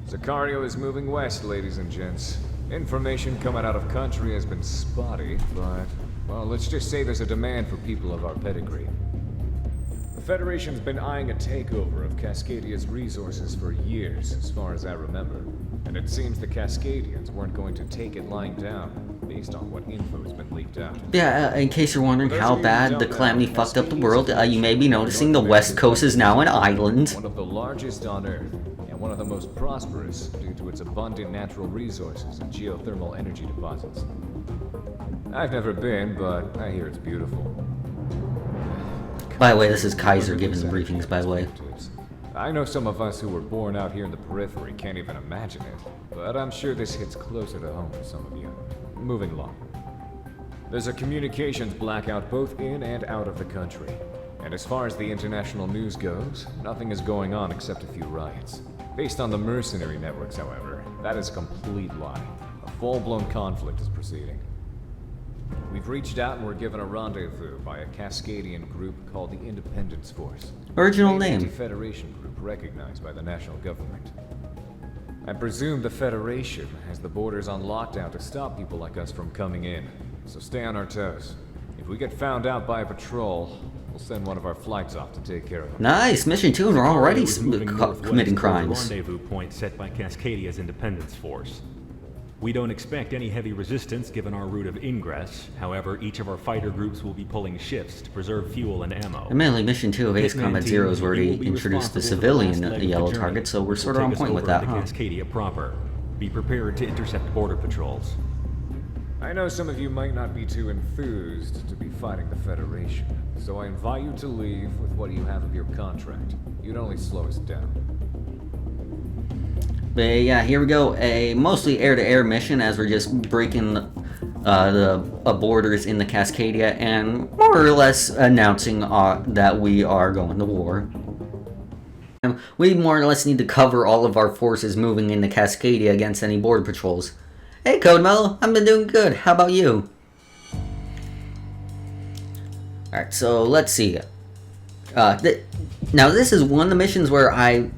Sicario is moving west, ladies and gents. Information coming out of country has been spotty, but, well, let's just say there's a demand for people of our pedigree. The Federation's been eyeing a takeover of Cascadia's resources for years, as far as I remember. And it seems the Cascadians weren't going to take it lying down, based on what info has been leaked out. Yeah, in case you're wondering how bad the calamity fucked up the world, you may be noticing the West Coast is now an island. One of the largest on Earth, and one of the most prosperous due to its abundant natural resources and geothermal energy deposits. I've never been, but I hear it's beautiful. By the way, this is Kaiser giving the briefings, by the way. I know some of us who were born out here in the periphery can't even imagine it, but I'm sure this hits closer to home for some of you. Moving along. There's a communications blackout both in and out of the country. And as far as the international news goes, nothing is going on except a few riots. Based on the mercenary networks, however, that is a complete lie. A full-blown conflict is proceeding. We've reached out and were given a rendezvous by a Cascadian group called the Independence Force. Original An name. anti-Federation group recognized by the national government. I presume the Federation has the borders on lockdown to stop people like us from coming in. So stay on our toes. If we get found out by a patrol, we'll send one of our flights off to take care of them. Nice, Mission 2, we're already Was moving northwest committing toward the crimes. rendezvous point set by Cascadia's Independence Force. We don't expect any heavy resistance given our route of ingress. However, each of our fighter groups will be pulling shifts to preserve fuel and ammo. Admittedly, Mission 2 of Ace Combat Zero has already introduced the civilian yellow target, so we're sort of on point with that, huh? Cascadia proper. Be prepared to intercept border patrols. I know some of you might not be too enthused to be fighting the Federation, so I invite you to leave with what you have of your contract. You'd only slow us down. But yeah, here we go. A mostly air-to-air mission as we're just breaking the borders in the Cascadia and more or less announcing that we are going to war. And we more or less need to cover all of our forces moving into Cascadia against any border patrols. Hey, Code Mellow, I've been doing good. How about you? Alright, so let's see. Now this is one of the missions where I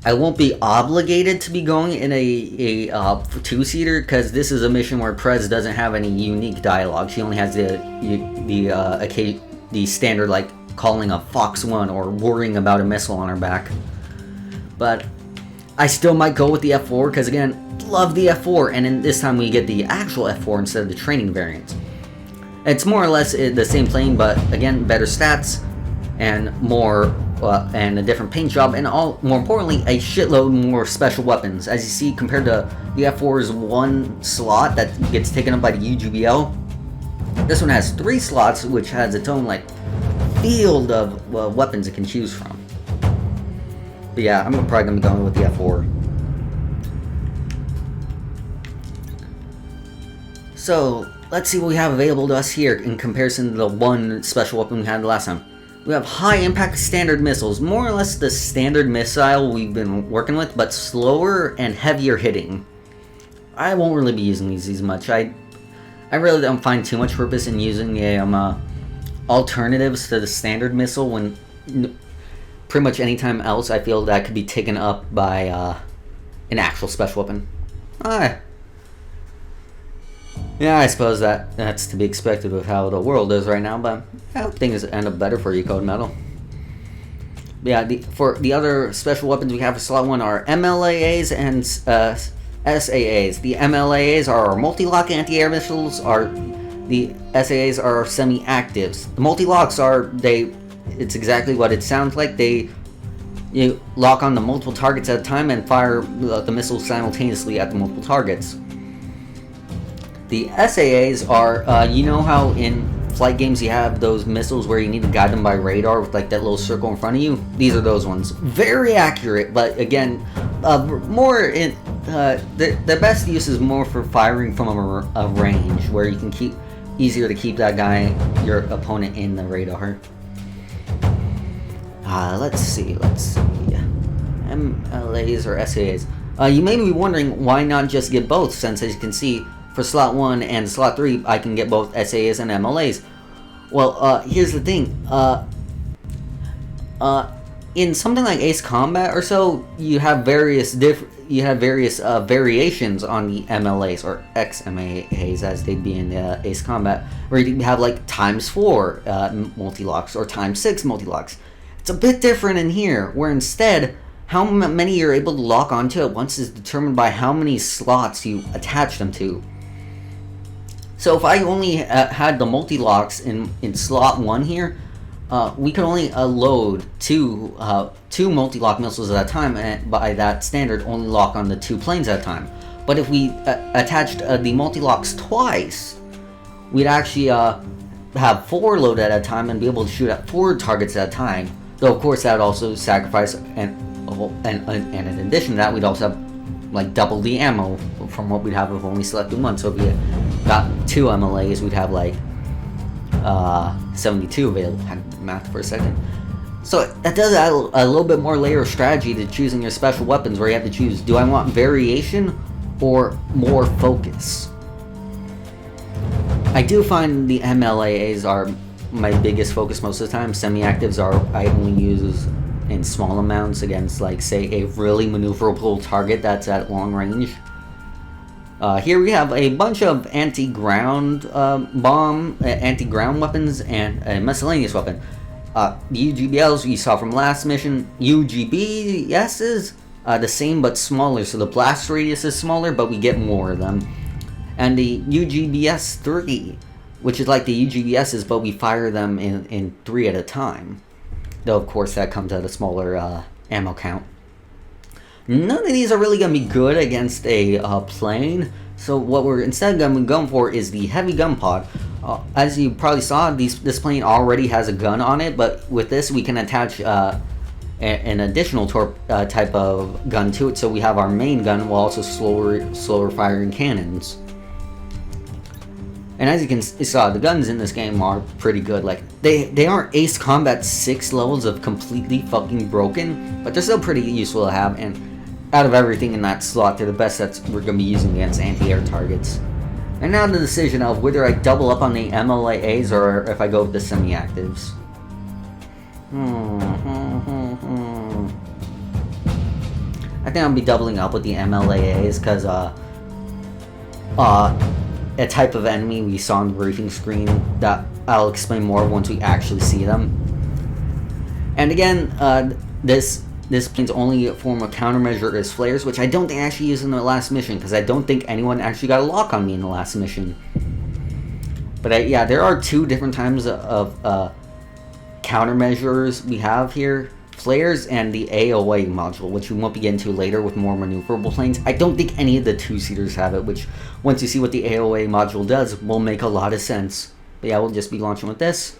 won't be obligated to be going in a two-seater, because this is a mission where Prez doesn't have any unique dialogue. She only has the standard, like calling a Fox 1 or worrying about a missile on her back. But I still might go with the F4 because, again, love the F4, and then this time we get the actual F4 instead of the training variant. It's more or less the same plane, but again, better stats and more. And a different paint job, and more importantly, a shitload more special weapons. As you see, compared to the F4's one slot that gets taken up by the UGBL, this one has 3 slots, which has its own like field of weapons it can choose from. But yeah, I'm probably gonna be going with the F4. So let's see what we have available to us here in comparison to the one special weapon we had last time. We have high-impact standard missiles, more or less the standard missile we've been working with, but slower and heavier hitting. I won't really be using these as much. I really don't find too much purpose in using alternatives to the standard missile when pretty much any time else I feel that could be taken up by an actual special weapon. Yeah, I suppose that's to be expected with how the world is right now, but I hope things end up better for you, Code Metal. Yeah, for the other special weapons we have for slot 1 are MLAAs and SAAs. The MLAAs are our multi-lock anti-air missiles, the SAAs are semi-actives. The multi-locks it's exactly what it sounds like. You lock on the multiple targets at a time and fire the missiles simultaneously at the multiple targets. The SAAs are, you know how in flight games you have those missiles where you need to guide them by radar with like that little circle in front of you? These are those ones. Very accurate, but again, more in the best use is more for firing from a range where you can easier to keep that guy, your opponent, in the radar. Let's see. MLAs or SAAs. You may be wondering why not just get both, since as you can see, for slot 1 and slot 3, I can get both SAAs and MLAs. Well, here's the thing. in something like Ace Combat or so, you have various variations on the MLAs or XMAAs as they'd be in Ace Combat, where you have like ×4 multi-locks or ×6 multi-locks. It's a bit different in here, where instead how many you're able to lock onto at once is determined by how many slots you attach them to. So if I only had the multi-locks in slot 1 here, we could only load two multi-lock missiles at a time, and by that standard only lock on the 2 planes at a time. But if we attached the multi-locks twice, we'd actually have 4 loaded at a time and be able to shoot at 4 targets at a time. Though of course that would also sacrifice, and in addition to that, we'd also have like double the ammo from what we'd have if only selecting 1. So if we got 2 MLAs, we'd have like 72 available. I had to math for a second. So that does add a little bit more layer of strategy to choosing your special weapons, where you have to choose, do I want variation or more focus? I do find the MLAs are my biggest focus most of the time. Semi-actives I only use in small amounts against, like, say, a really maneuverable target that's at long range. Here we have a bunch of anti-ground anti-ground weapons and a miscellaneous weapon. The UGBLs we saw from last mission. UGBS is the same but smaller, so the blast radius is smaller, but we get more of them. And the UGBS-3, which is like the UGBSs, but we fire them in 3 at a time. Though, of course, that comes at a smaller ammo count. None of these are really going to be good against a plane, so what we're instead going to be going for is the heavy gun pod. As you probably saw, this plane already has a gun on it, but with this we can attach an additional type of gun to it, so we have our main gun while also slower firing cannons. And as you can see, the guns in this game are pretty good. Like, they aren't Ace Combat 6 levels of completely fucking broken, but they're still pretty useful to have, and out of everything in that slot, they're the best that we're going to be using against anti-air targets. And now the decision of whether I double up on the MLAs or if I go with the semi-actives. I think I'll be doubling up with the MLAs because a type of enemy we saw on the briefing screen that I'll explain more once we actually see them. And again, this plane's only form of countermeasure is flares, which I don't think I actually used in the last mission, because I don't think anyone actually got a lock on me in the last mission. But yeah, there are 2 different types of countermeasures we have here. Flares and the AOA module, which we won't be getting to later with more maneuverable planes. I don't think any of the 2-seaters have it, which once you see what the AOA module does will make a lot of sense. But yeah, we'll just be launching with this.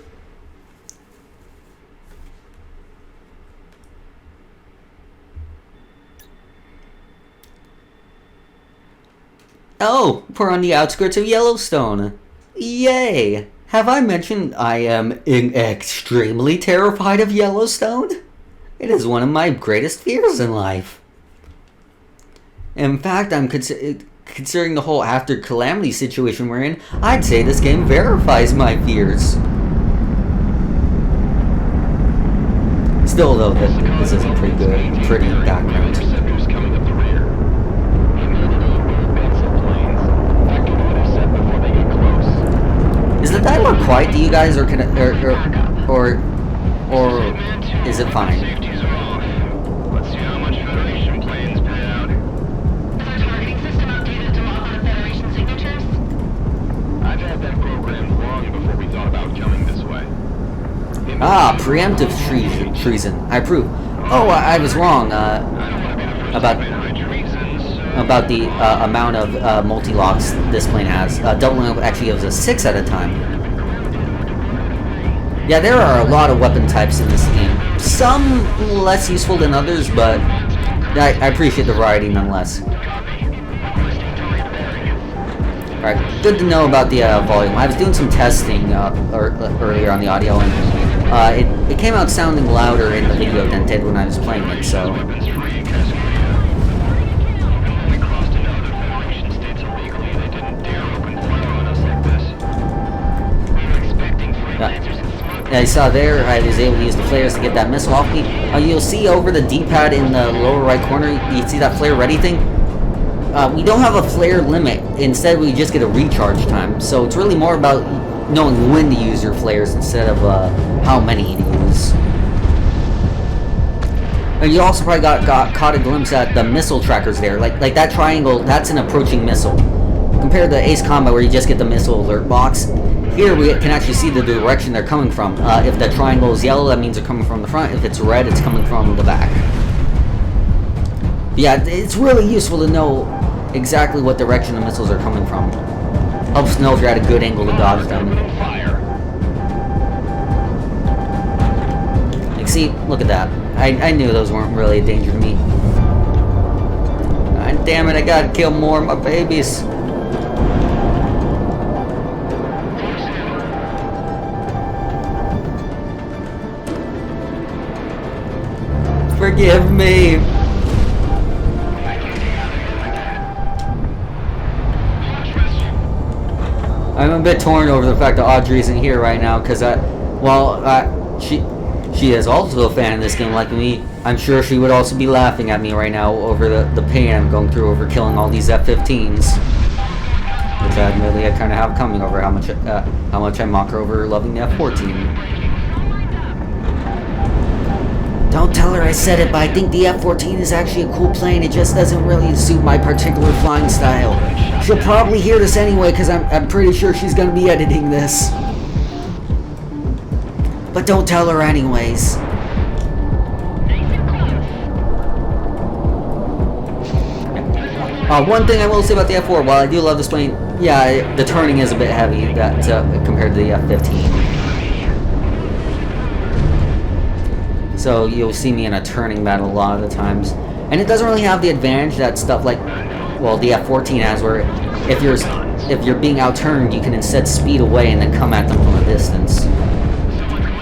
Oh, we're on the outskirts of Yellowstone. Yay! Have I mentioned I am extremely terrified of Yellowstone? It is one of my greatest fears in life. In fact, I'm considering the whole after calamity situation we're in, I'd say this game verifies my fears. Still though, this is a pretty background. Is the dialogue quiet to you guys, or is it fine? Let's see how much Federation planes pay out. Is our targeting system outdated to mock on the Federation signatures? I've had that programmed long before we thought about coming this way. Preemptive treason. I approve. Oh, I was wrong about the amount of multi-locks this plane has. Doubling up actually gives us 6 at a time. Yeah, there are a lot of weapon types in this game. Some less useful than others, but I appreciate the variety nonetheless. Alright, good to know about the volume. I was doing some testing earlier on the audio, and it came out sounding louder in the video than it did when I was playing it, so... I saw there, I was able to use the flares to get that missile off me. You'll see over the D-pad in the lower right corner, you see that flare ready thing? We don't have a flare limit. Instead, we just get a recharge time. So it's really more about knowing when to use your flares instead of how many to use. And you also probably got caught a glimpse at the missile trackers there. Like that triangle, that's an approaching missile. Compared to Ace Combat where you just get the missile alert box, here we can actually see the direction they're coming from. If the triangle is yellow, that means they're coming from the front. If it's red, it's coming from the back. Yeah, it's really useful to know exactly what direction the missiles are coming from. Helps know if you're at a good angle to dodge them. Like, see, look at that. I knew those weren't really a danger to me. God damn it, I gotta kill more of my babies. Forgive me. I'm a bit torn over the fact that Audrey isn't here right now because she is also a fan of this game like me. I'm sure she would also be laughing at me right now over the pain I'm going through over killing all these F-15s. Which admittedly I kind of have coming over how much I mock her over loving the F-14. Don't tell her I said it, but I think the F-14 is actually a cool plane. It just doesn't really suit my particular flying style. She'll probably hear this anyway, because I'm pretty sure she's going to be editing this. But don't tell her anyways. One thing I will say about the F-4, while I do love this plane, yeah, the turning is a bit heavy compared to the F-15. So you'll see me in a turning battle a lot of the times. And it doesn't really have the advantage that stuff like, well, the F-14 has, where if you're being outturned, you can instead speed away and then come at them from a distance.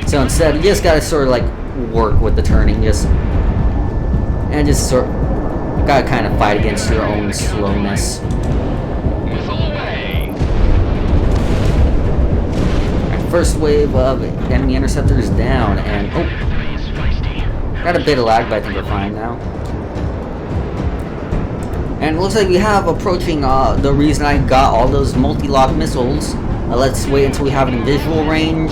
So instead, you just gotta sort of like work with the turning, gotta kind of fight against your own slowness. First wave of enemy interceptors down, and got a bit of lag, but I think we're fine now. And it looks like we have approaching the reason I got all those multi-lock missiles. Let's wait until we have it in visual range.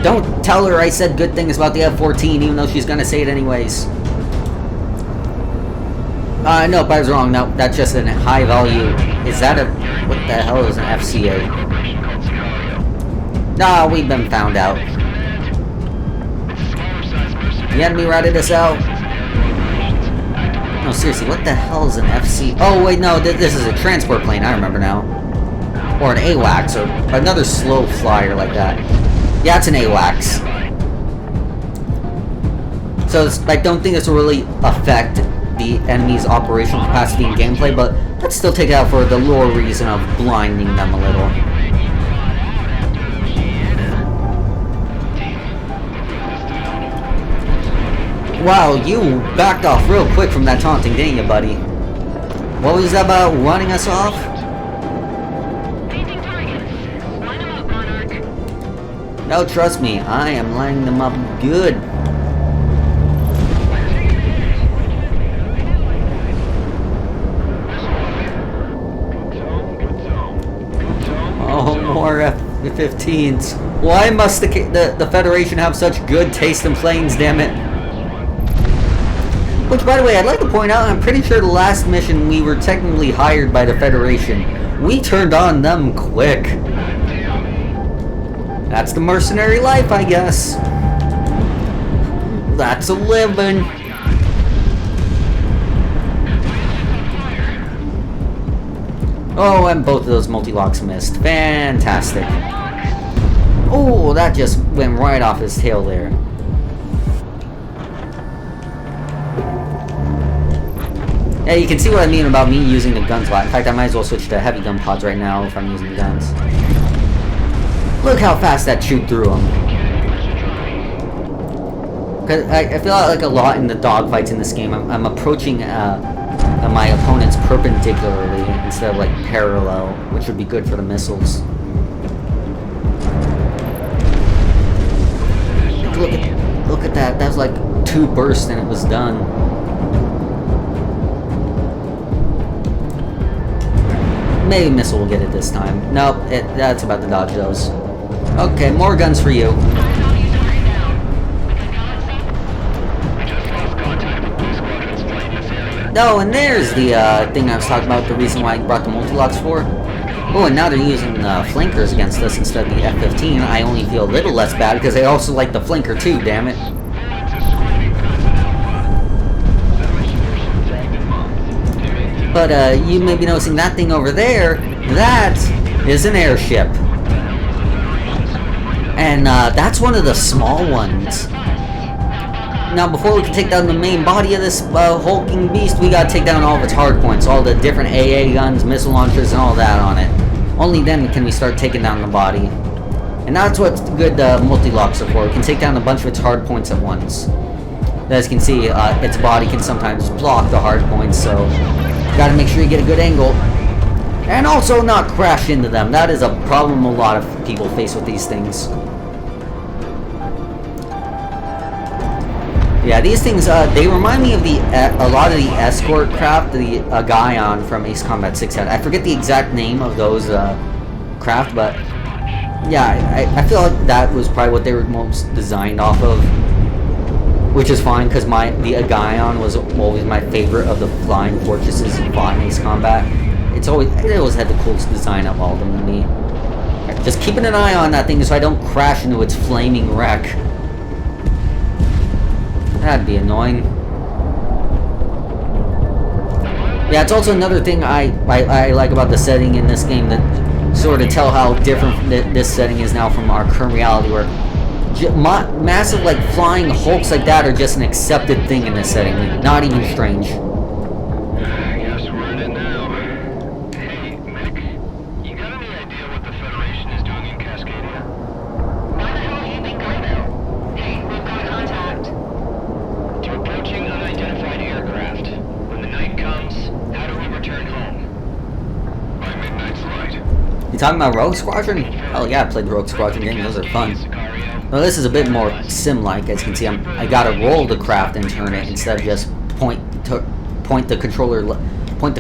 Don't tell her I said good things about the F-14, even though she's gonna say it anyways. Nope, I was wrong. No, that's just a high value. Is that what the hell is an FCA? Nah, we've been found out. The enemy ratted us out. No, seriously, what the hell is an FC? Oh, wait, no, this is a transport plane, I remember now. Or an AWACS, or another slow flyer like that. Yeah, it's an AWACS. So, I don't think this will really affect the enemy's operational capacity and gameplay, but let's still take it out for the lore reason of blinding them a little. Wow, you backed off real quick from that taunting, didn't you, buddy? What was that about running us off? Painting targets. Line them up, Monarch. No, trust me, I am lining them up good. Oh, more F-15s. Why must the Federation have such good taste in planes, damn it? Which, by the way, I'd like to point out, I'm pretty sure the last mission we were technically hired by the Federation. We turned on them quick. That's the mercenary life, I guess. That's a living. Oh, and both of those multi-locks missed. Fantastic. Oh, that just went right off his tail there. Yeah, you can see what I mean about me using the guns a lot. In fact, I might as well switch to heavy gun pods right now if I'm using the guns. Look how fast that shoot through them. Cause I feel like a lot in the dogfights in this game, I'm approaching my opponents perpendicularly instead of like parallel, which would be good for the missiles. look at that. That was like 2 bursts and it was done. Maybe Missile will get it this time. Nope, that's about to dodge those. Okay, more guns for you. Oh, and there's the thing I was talking about, the reason why I brought the multi-locks for. Oh, and now they're using flankers against us instead of the F-15. I only feel a little less bad because I also like the flanker too, damn it. But you may be noticing that thing over there, that is an airship. And that's one of the small ones. Now, before we can take down the main body of this hulking beast, we gotta take down all of its hard points, all the different AA guns, missile launchers, and all that on it. Only then can we start taking down the body. And that's what good multi-locks are for. We can take down a bunch of its hard points at once. As you can see, its body can sometimes block the hard points, so gotta make sure you get a good angle. And also not crash into them. That is a problem a lot of people face with these things. Yeah, these things, they remind me of a lot of the escort craft the Guion from Ace Combat 6 had. I forget the exact name of those craft, but yeah, I feel like that was probably what they were most designed off of. Which is fine, because the Guion was always my favorite of the flying fortresses fought in Ace Combat. It always had the coolest design of all of them to me. Right, just keeping an eye on that thing so I don't crash into its flaming wreck. That'd be annoying. Yeah, it's also another thing I like about the setting in this game, that sort of tell how different this setting is now from our current reality, where massive, like, flying hulks like that are just an accepted thing in this setting, not even strange. I guess we're in it now. Hey, Mick, you got any idea what the Federation is doing in Cascadia? Why the hell do you think I know? Hey, we've got contact. To approaching unidentified aircraft. When the night comes, how do we return home? By midnight's light. You talking about Rogue Squadron? Oh yeah, I played the Rogue Squadron game, those are fun. Well, this is a bit more sim-like. As you can see, I gotta roll the craft and turn it instead of just point the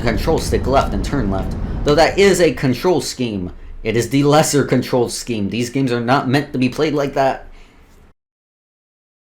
control stick left and turn left. Though that is a control scheme. It is the lesser control scheme. These games are not meant to be played like that.